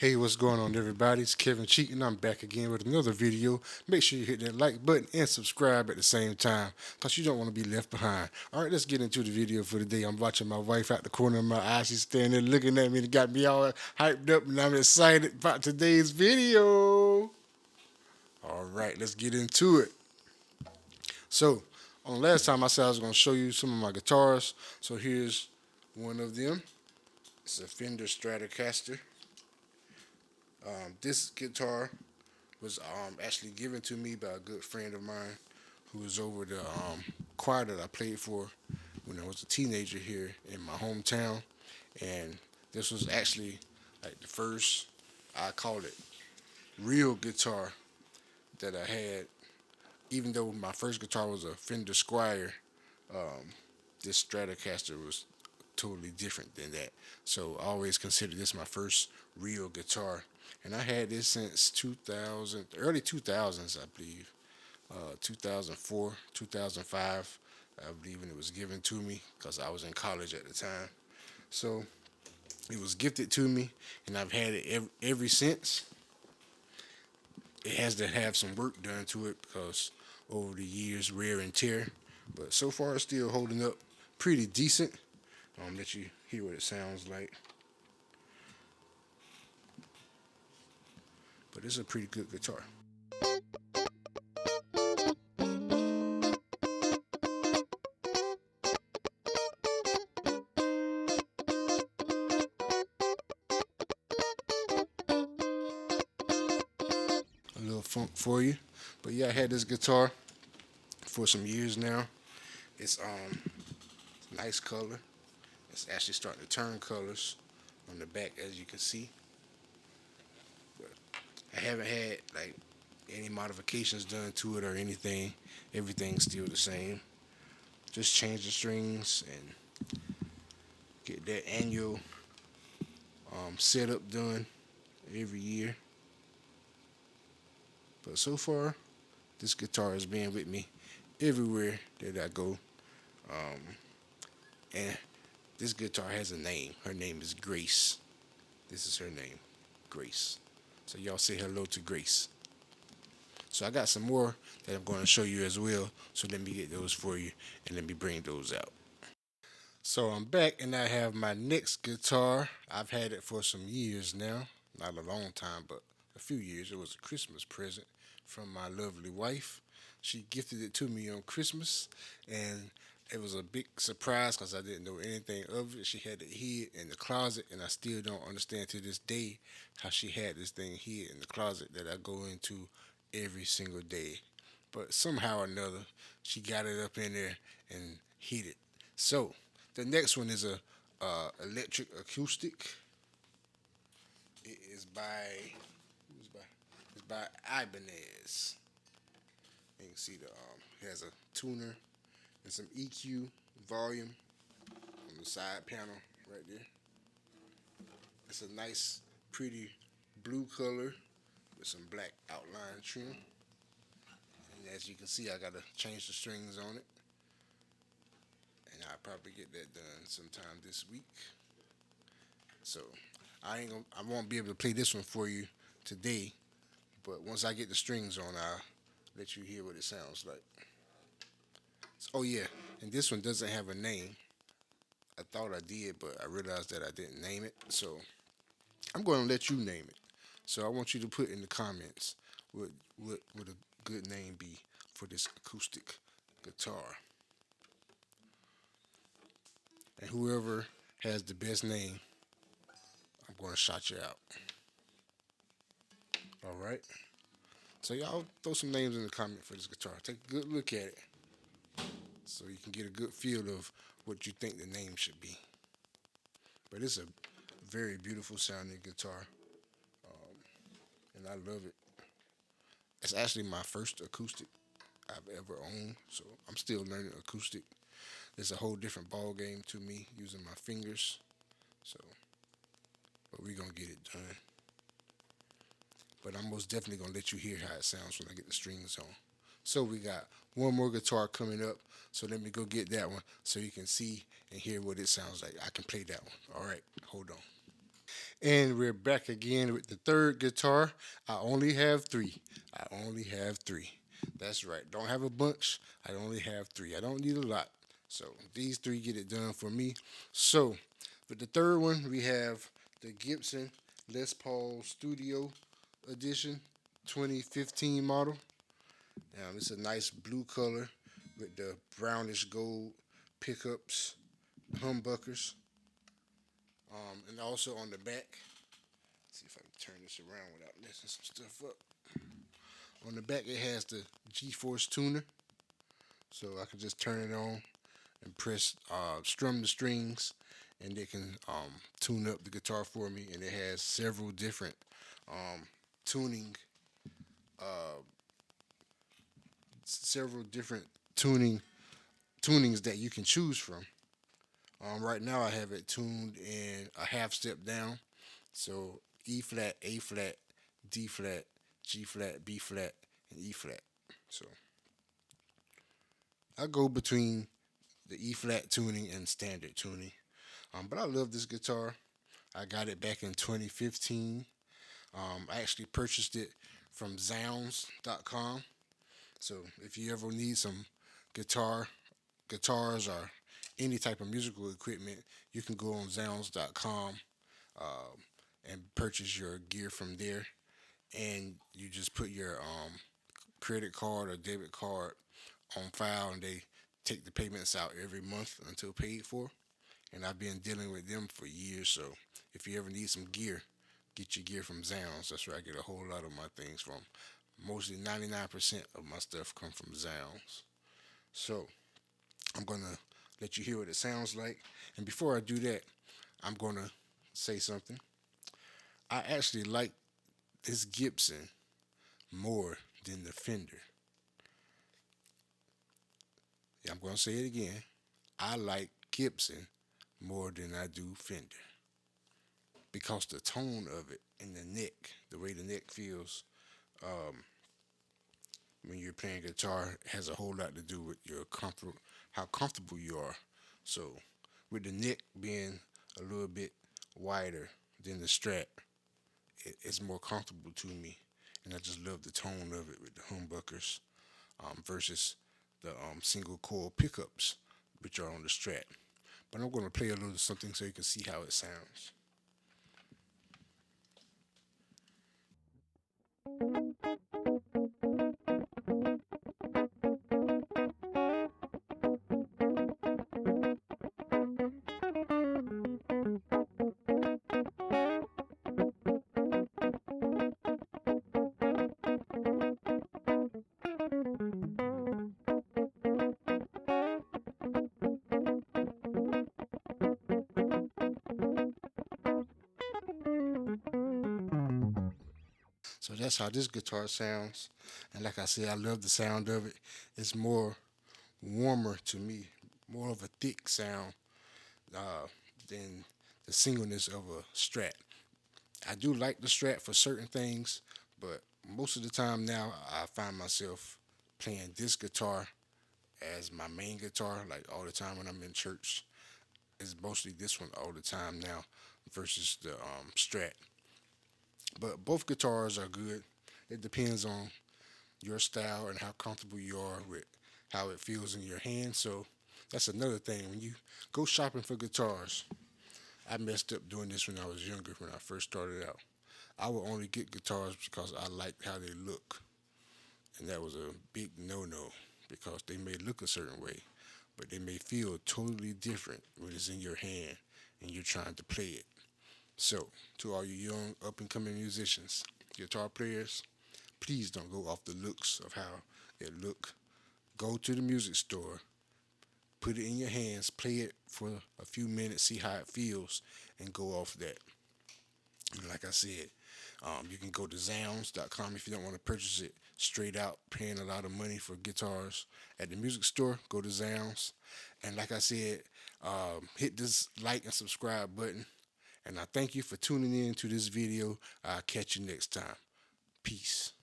Hey, what's going on, everybody? It's Kevin Cheek, and I'm back again with another video. Make sure you hit that like button and subscribe at the same time, because you don't want to be left behind. All right, let's get into the video for today. I'm watching my wife out the corner of my eye. She's standing there looking at me and got me all hyped up, and I'm excited about today's video. All right, let's get into it. So, on last time I said I was going to show you some of my guitars. So here's one of them. It's a Fender Stratocaster. This guitar was actually given to me by a good friend of mine who was over the choir that I played for when I was a teenager here in my hometown. And this was actually like the first, I call it, real guitar that I had. Even though my first guitar was a Fender Squire, this Stratocaster was totally different than that. So I always consider this my first real guitar. And I had this since 2000, early 2000s, I believe. 2004, 2005, I believe, when it was given to me because I was in college at the time. So it was gifted to me, and I've had it ever since. It has to have some work done to it because over the years, wear and tear. But so far, it's still holding up pretty decent. I'll let you hear what it sounds like. But it's a pretty good guitar. A little funk for you. But yeah, I had this guitar for some years now. It's nice color. It's actually starting to turn colors on the back, as you can see. But I haven't had like any modifications done to it or anything. Everything's still the same. Just change the strings and get that annual setup done every year. But so far, this guitar has been with me everywhere that I go. And this guitar has a name. Her name is Grace. This is her name, Grace. So y'all say hello to Grace. So I got some more that I'm going to show you as well. So let me get those for you and let me bring those out. So I'm back and I have my next guitar. I've had it for some years now. Not a long time, but a few years. It was a Christmas present from my lovely wife. She gifted it to me on Christmas, and it was a big surprise because I didn't know anything of it. She had it hid in the closet, and I still don't understand to this day how she had this thing hid in the closet that I go into every single day. But somehow or another, she got it up in there and hid it. So the next one is a electric acoustic. It is by who's by? It's by Ibanez. You can see it has a tuner and some EQ volume on the side panel right there. It's a nice, pretty blue color with some black outline trim. And as you can see, I gotta change the strings on it, and I'll probably get that done sometime this week. So I won't be able to play this one for you today, but once I get the strings on, I'll let you hear what it sounds like. Oh yeah, and this one doesn't have a name. I thought I did, but I realized that I didn't name it. So I'm going to let you name it. So I want you to put in the comments what would a good name be for this acoustic guitar. And whoever has the best name, I'm going to shout you out. All right. So y'all throw some names in the comment for this guitar. Take a good look at it so you can get a good feel of what you think the name should be. But it's a very beautiful sounding guitar, and I love it. It's actually my first acoustic I've ever owned, so I'm still learning acoustic. It's a whole different ball game to me using my fingers. So, but we're gonna get it done. But I'm most definitely gonna let you hear how it sounds when I get the strings on. So we got one more guitar coming up. So let me go get that one so you can see and hear what it sounds like. I can play that one. All right, hold on. And we're back again with the third guitar. I only have three. I only have three. That's right. Don't have a bunch. I only have three. I don't need a lot. So these three get it done for me. So with the third one, we have the Gibson Les Paul Studio Edition 2015 model. Now it's a nice blue color with the brownish gold pickups, humbuckers, and also on the back. Let's see if I can turn this around without messing some stuff up. On the back, it has the G-Force tuner, so I can just turn it on and press, strum the strings, and it can tune up the guitar for me. And it has several different tuning, uh, several different tunings that you can choose from. Right now, I have it tuned in a half step down, so E flat, A flat, D flat, G flat, B flat, and E flat. So I go between the E flat tuning and standard tuning. But I love this guitar. I got it back in 2015. I actually purchased it from Zounds.com. So if you ever need some guitars, or any type of musical equipment, you can go on Zounds.com and purchase your gear from there. And you just put your credit card or debit card on file, and they take the payments out every month until paid for. And I've been dealing with them for years. So if you ever need some gear, get your gear from Zounds. That's where I get a whole lot of my things from. Mostly 99% of my stuff come from Zounds. So I'm gonna let you hear what it sounds like. And before I do that, I'm gonna say something. I actually like this Gibson more than the Fender. Yeah, I'm gonna say it again. I like Gibson more than I do Fender because the tone of it and the neck, the way the neck feels when you're playing guitar, has a whole lot to do with your comfort, how comfortable you are. So, with the neck being a little bit wider than the Strat, it's more comfortable to me, and I just love the tone of it with the humbuckers versus the single coil pickups, which are on the Strat. But I'm going to play a little something so you can see how it sounds. So that's how this guitar sounds. And like I said, I love the sound of it. It's more warmer to me, more of a thick sound uh, than the singleness of a Strat. I do like the Strat for certain things, but most of the time now I find myself playing this guitar as my main guitar, like all the time when I'm in church. It's mostly this one all the time now versus the Strat. But both guitars are good. It depends on your style and how comfortable you are with how it feels in your hand. So that's another thing. When you go shopping for guitars, I messed up doing this when I was younger, when I first started out. I would only get guitars because I liked how they look. And that was a big no no because they may look a certain way, but they may feel totally different when it's in your hand and you're trying to play it. So, to all you young up and coming musicians, guitar players, please don't go off the looks of how it look. Go to the music store, put it in your hands, play it for a few minutes, see how it feels, and go off that. And like I said, you can go to Zounds.com if you don't want to purchase it straight out, paying a lot of money for guitars at the music store. Go to Zounds. And like I said, hit this like and subscribe button. And I thank you for tuning in to this video. I'll catch you next time. Peace.